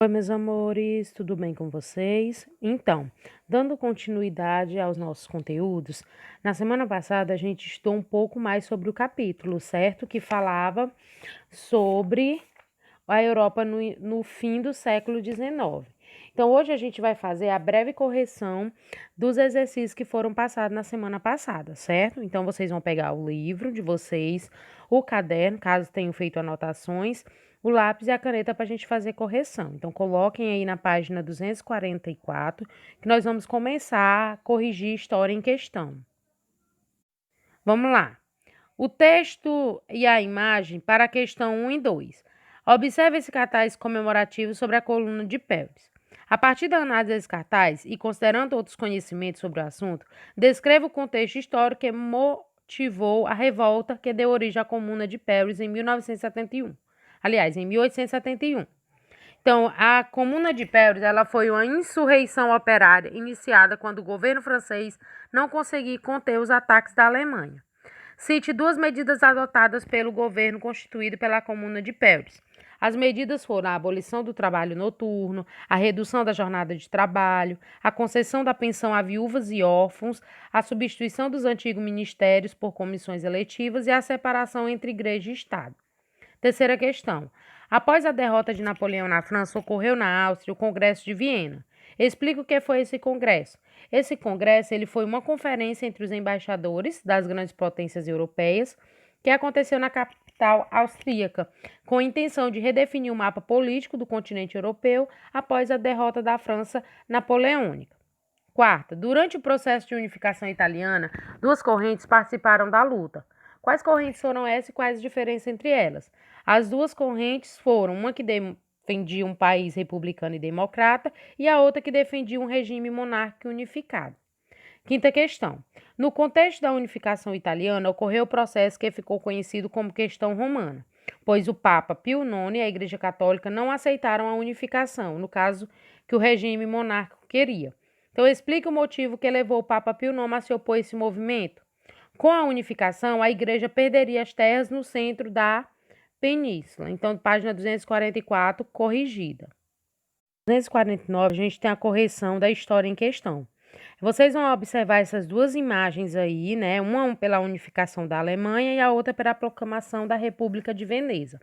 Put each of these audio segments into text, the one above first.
Oi, meus amores, tudo bem com vocês? Então, dando continuidade aos nossos conteúdos, na semana passada a gente estudou um pouco mais sobre o capítulo, certo? Que falava sobre a Europa no fim do século XIX. Então, hoje a gente vai fazer a breve correção dos exercícios que foram passados na semana passada, certo? Então, vocês vão pegar o livro de vocês, o caderno, caso tenham feito anotações, o lápis e a caneta para a gente fazer correção. Então, coloquem aí na página 244, que nós vamos começar a corrigir a história em questão. Vamos lá. O texto e a imagem para a questão 1 e 2. Observe esse cartaz comemorativo sobre a coluna de Pérez. A partir da análise desse cartaz e considerando outros conhecimentos sobre o assunto, descreva o contexto histórico que motivou a revolta que deu origem à Comuna de Paris em 1971. Aliás, em 1871. Então, a Comuna de Paris, ela foi uma insurreição operária iniciada quando o governo francês não conseguia conter os ataques da Alemanha. Cite duas medidas adotadas pelo governo constituído pela Comuna de Paris. As medidas foram a abolição do trabalho noturno, a redução da jornada de trabalho, a concessão da pensão a viúvas e órfãos, a substituição dos antigos ministérios por comissões eletivas e a separação entre igreja e Estado. Terceira questão. Após a derrota de Napoleão na França, ocorreu na Áustria o Congresso de Viena. Explica o que foi esse congresso. Esse congresso ele foi uma conferência entre os embaixadores das grandes potências europeias que aconteceu na capital austríaca, com a intenção de redefinir o mapa político do continente europeu após a derrota da França napoleônica. Quarta, durante o processo de unificação italiana, duas correntes participaram da luta. Quais correntes foram essas e quais as diferenças entre elas? As duas correntes foram uma que defendia um país republicano e democrata e a outra que defendia um regime monárquico unificado. Quinta questão. No contexto da unificação italiana, ocorreu o processo que ficou conhecido como questão romana, pois o Papa Pio IX e a Igreja Católica não aceitaram a unificação, no caso que o regime monárquico queria. Então, explique o motivo que levou o Papa Pio IX a se opor a esse movimento. Com a unificação, a Igreja perderia as terras no centro da península. Então, página 244, corrigida. 249, a gente tem a correção da história em questão. Vocês vão observar essas duas imagens aí, né? Uma pela unificação da Alemanha e a outra pela proclamação da República de Veneza.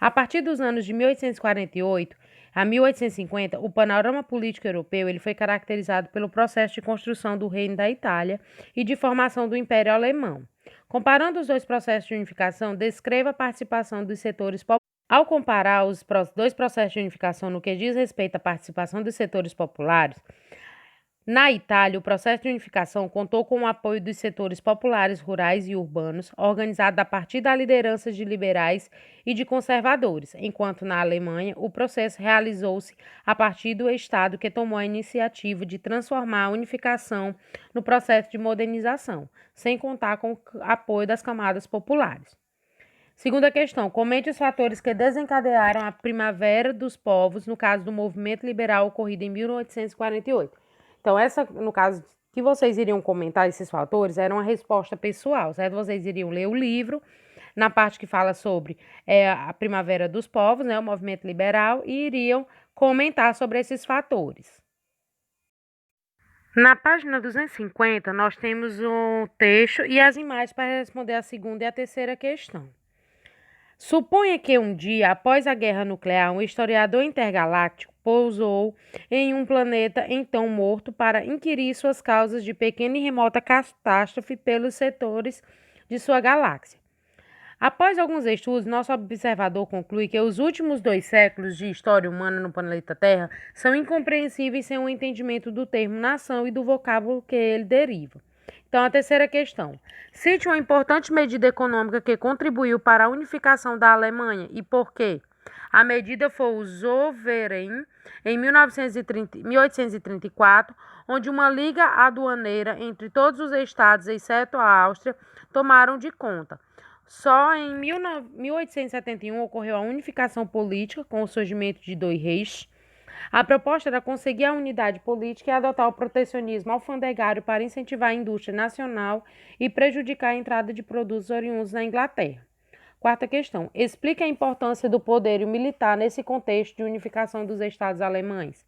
A partir dos anos de 1848 a 1850, o panorama político europeu ele foi caracterizado pelo processo de construção do Reino da Itália e de formação do Império Alemão. Comparando os dois processos de unificação, descreva a participação dos setores populares. Ao comparar os dois processos de unificação no que diz respeito à participação dos setores populares, na Itália, o processo de unificação contou com o apoio dos setores populares, rurais e urbanos, organizado a partir da liderança de liberais e de conservadores, enquanto na Alemanha o processo realizou-se a partir do Estado que tomou a iniciativa de transformar a unificação no processo de modernização, sem contar com o apoio das camadas populares. Segunda questão, comente os fatores que desencadearam a Primavera dos Povos, no caso do movimento liberal ocorrido em 1848. Então, no caso que vocês iriam comentar esses fatores, era uma resposta pessoal, certo? Vocês iriam ler o livro, na parte que fala sobre a Primavera dos Povos, né, o movimento liberal, e iriam comentar sobre esses fatores. Na página 250, nós temos o texto e as imagens para responder a segunda e a terceira questão. Suponha que um dia, após a guerra nuclear, um historiador intergaláctico pousou em um planeta então morto para inquirir suas causas de pequena e remota catástrofe pelos setores de sua galáxia. Após alguns estudos, nosso observador conclui que os últimos 2 séculos de história humana no planeta Terra são incompreensíveis sem um entendimento do termo nação e do vocábulo que ele deriva. Então, a terceira questão. Cite uma importante medida econômica que contribuiu para a unificação da Alemanha e por quê? A medida foi o Zollverein, em 1834, onde uma liga aduaneira entre todos os estados, exceto a Áustria, tomaram de conta. Só em 1871 ocorreu a unificação política com o surgimento de 2 reis. A proposta era conseguir a unidade política e adotar o protecionismo alfandegário para incentivar a indústria nacional e prejudicar a entrada de produtos oriundos da Inglaterra. Quarta questão. Explique a importância do poderio militar nesse contexto de unificação dos estados alemães.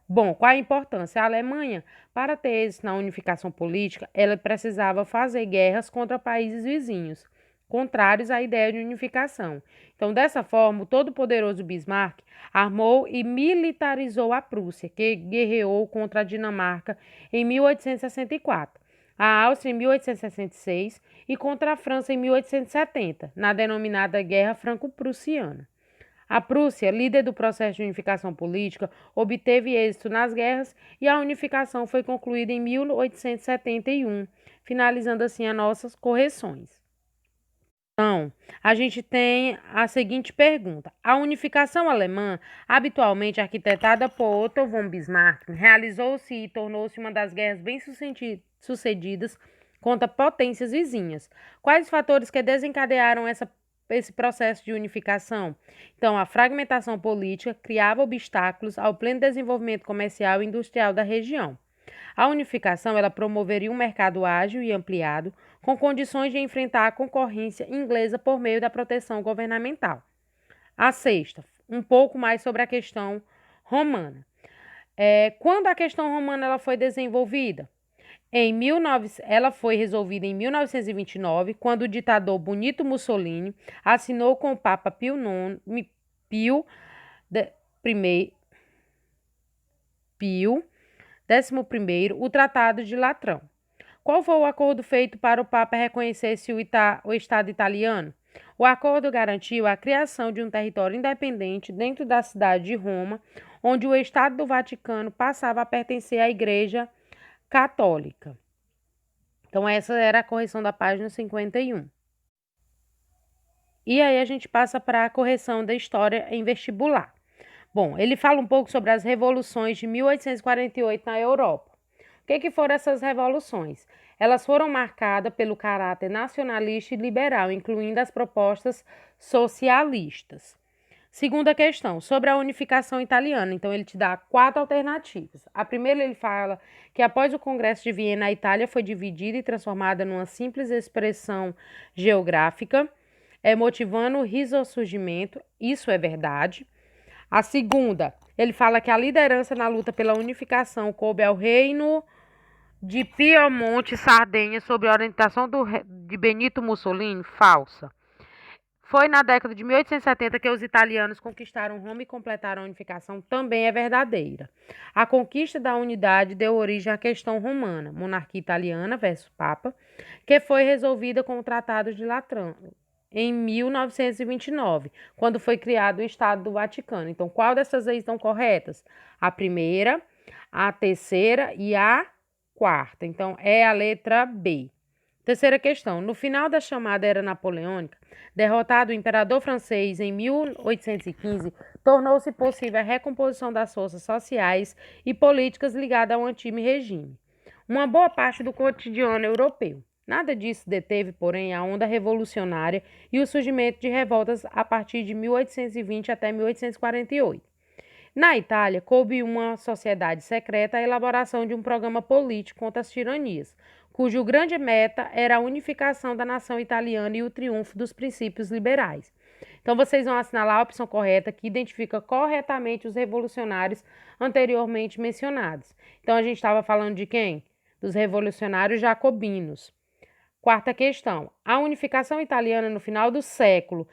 Bom, qual a importância? A Alemanha, para ter êxito na unificação política, ela precisava fazer guerras contra países vizinhos, contrários à ideia de unificação. Então, dessa forma, o todo-poderoso Bismarck armou e militarizou a Prússia, que guerreou contra a Dinamarca em 1864, a Áustria em 1866 e contra a França em 1870, na denominada Guerra Franco-Prussiana. A Prússia, líder do processo de unificação política, obteve êxito nas guerras e a unificação foi concluída em 1871, finalizando assim as nossas correções. Então, a gente tem a seguinte pergunta. A unificação alemã, habitualmente arquitetada por Otto von Bismarck, realizou-se e tornou-se uma das guerras bem-sucedidas contra potências vizinhas. Quais os fatores que desencadearam esse processo de unificação? Então, a fragmentação política criava obstáculos ao pleno desenvolvimento comercial e industrial da região. A unificação ela promoveria um mercado ágil e ampliado, com condições de enfrentar a concorrência inglesa por meio da proteção governamental. A sexta, um pouco mais sobre a questão romana. Quando a questão romana ela foi desenvolvida? Ela foi resolvida em 1929, quando o ditador Benito Mussolini assinou com o Papa Pio XI o Tratado de Latrão. Qual foi o acordo feito para o Papa reconhecer-se o Estado italiano? O acordo garantiu a criação de um território independente dentro da cidade de Roma, onde o Estado do Vaticano passava a pertencer à Igreja Católica. Então, essa era a correção da página 51. E aí a gente passa para a correção da história em vestibular. Bom, ele fala um pouco sobre as revoluções de 1848 na Europa. O que foram essas revoluções? Elas foram marcadas pelo caráter nacionalista e liberal, incluindo as propostas socialistas. Segunda questão, sobre a unificação italiana. Então, ele te dá 4 alternativas. A primeira, ele fala que após o Congresso de Viena, a Itália foi dividida e transformada numa simples expressão geográfica, motivando o ressurgimento. Isso é verdade. A segunda, ele fala que a liderança na luta pela unificação coube ao reino de Piemonte e Sardenha sob a orientação de Benito Mussolini. Falsa. Foi na década de 1870 que os italianos conquistaram Roma e completaram a unificação. Também é verdadeira. A conquista da unidade deu origem à questão romana, monarquia italiana versus Papa, que foi resolvida com o Tratado de Latrão, em 1929, quando foi criado o Estado do Vaticano. Então, qual dessas aí estão corretas? A primeira, a terceira e a quarta. Então, é a letra B. Terceira questão. No final da chamada Era Napoleônica, derrotado o imperador francês em 1815, tornou-se possível a recomposição das forças sociais e políticas ligadas ao antigo regime, uma boa parte do cotidiano europeu. Nada disso deteve, porém, a onda revolucionária e o surgimento de revoltas a partir de 1820 até 1848. Na Itália, coube uma sociedade secreta a elaboração de um programa político contra as tiranias, cujo grande meta era a unificação da nação italiana e o triunfo dos princípios liberais. Então, vocês vão assinalar a opção correta, que identifica corretamente os revolucionários anteriormente mencionados. Então, a gente estava falando de quem? Dos revolucionários jacobinos. Quarta questão. A unificação italiana no final do século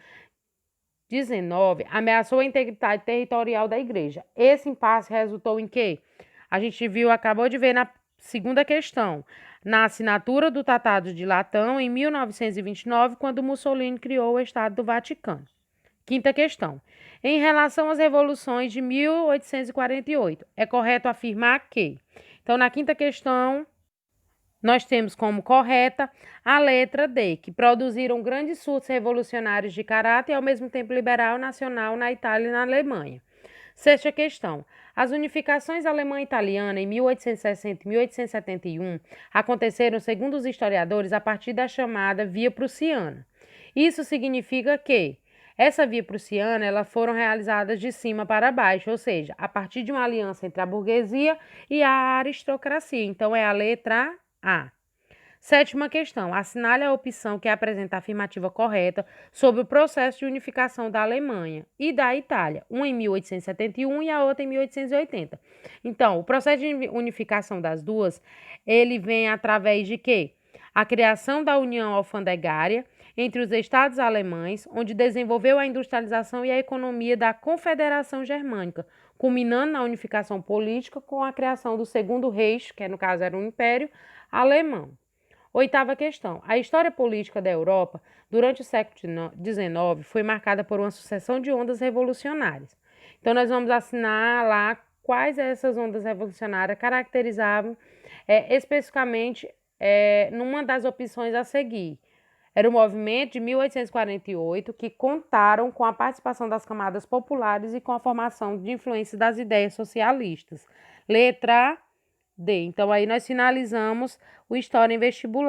XIX ameaçou a integridade territorial da igreja. Esse impasse resultou em quê? A gente acabou de ver na segunda questão, na assinatura do Tratado de Latrão em 1929, quando Mussolini criou o Estado do Vaticano. Quinta questão. Em relação às revoluções de 1848, é correto afirmar que... Então, na quinta questão, nós temos como correta a letra D, que produziram grandes surtos revolucionários de caráter e, ao mesmo tempo, liberal e nacional na Itália e na Alemanha. Sexta questão. As unificações alemã e italiana em 1860 e 1871 aconteceram, segundo os historiadores, a partir da chamada Via Prussiana. Isso significa que essa Via Prussiana elas foram realizadas de cima para baixo, ou seja, a partir de uma aliança entre a burguesia e a aristocracia. Então, é a letra A. Sétima questão. Assinale a opção que apresenta a afirmativa correta sobre o processo de unificação da Alemanha e da Itália, uma em 1871 e a outra em 1880. Então, o processo de unificação das duas, ele vem através de quê? A criação da União Alfandegária entre os estados alemães, onde desenvolveu a industrialização e a economia da Confederação Germânica, culminando na unificação política com a criação do Segundo Reich, que no caso era um império alemão. Oitava questão. A história política da Europa, durante o século XIX, foi marcada por uma sucessão de ondas revolucionárias. Então, nós vamos assinar lá quais essas ondas revolucionárias caracterizavam especificamente numa das opções a seguir. Era o movimento de 1848, que contaram com a participação das camadas populares e com a formação de influência das ideias socialistas. Letra D. Então, aí nós finalizamos o História em Vestibular.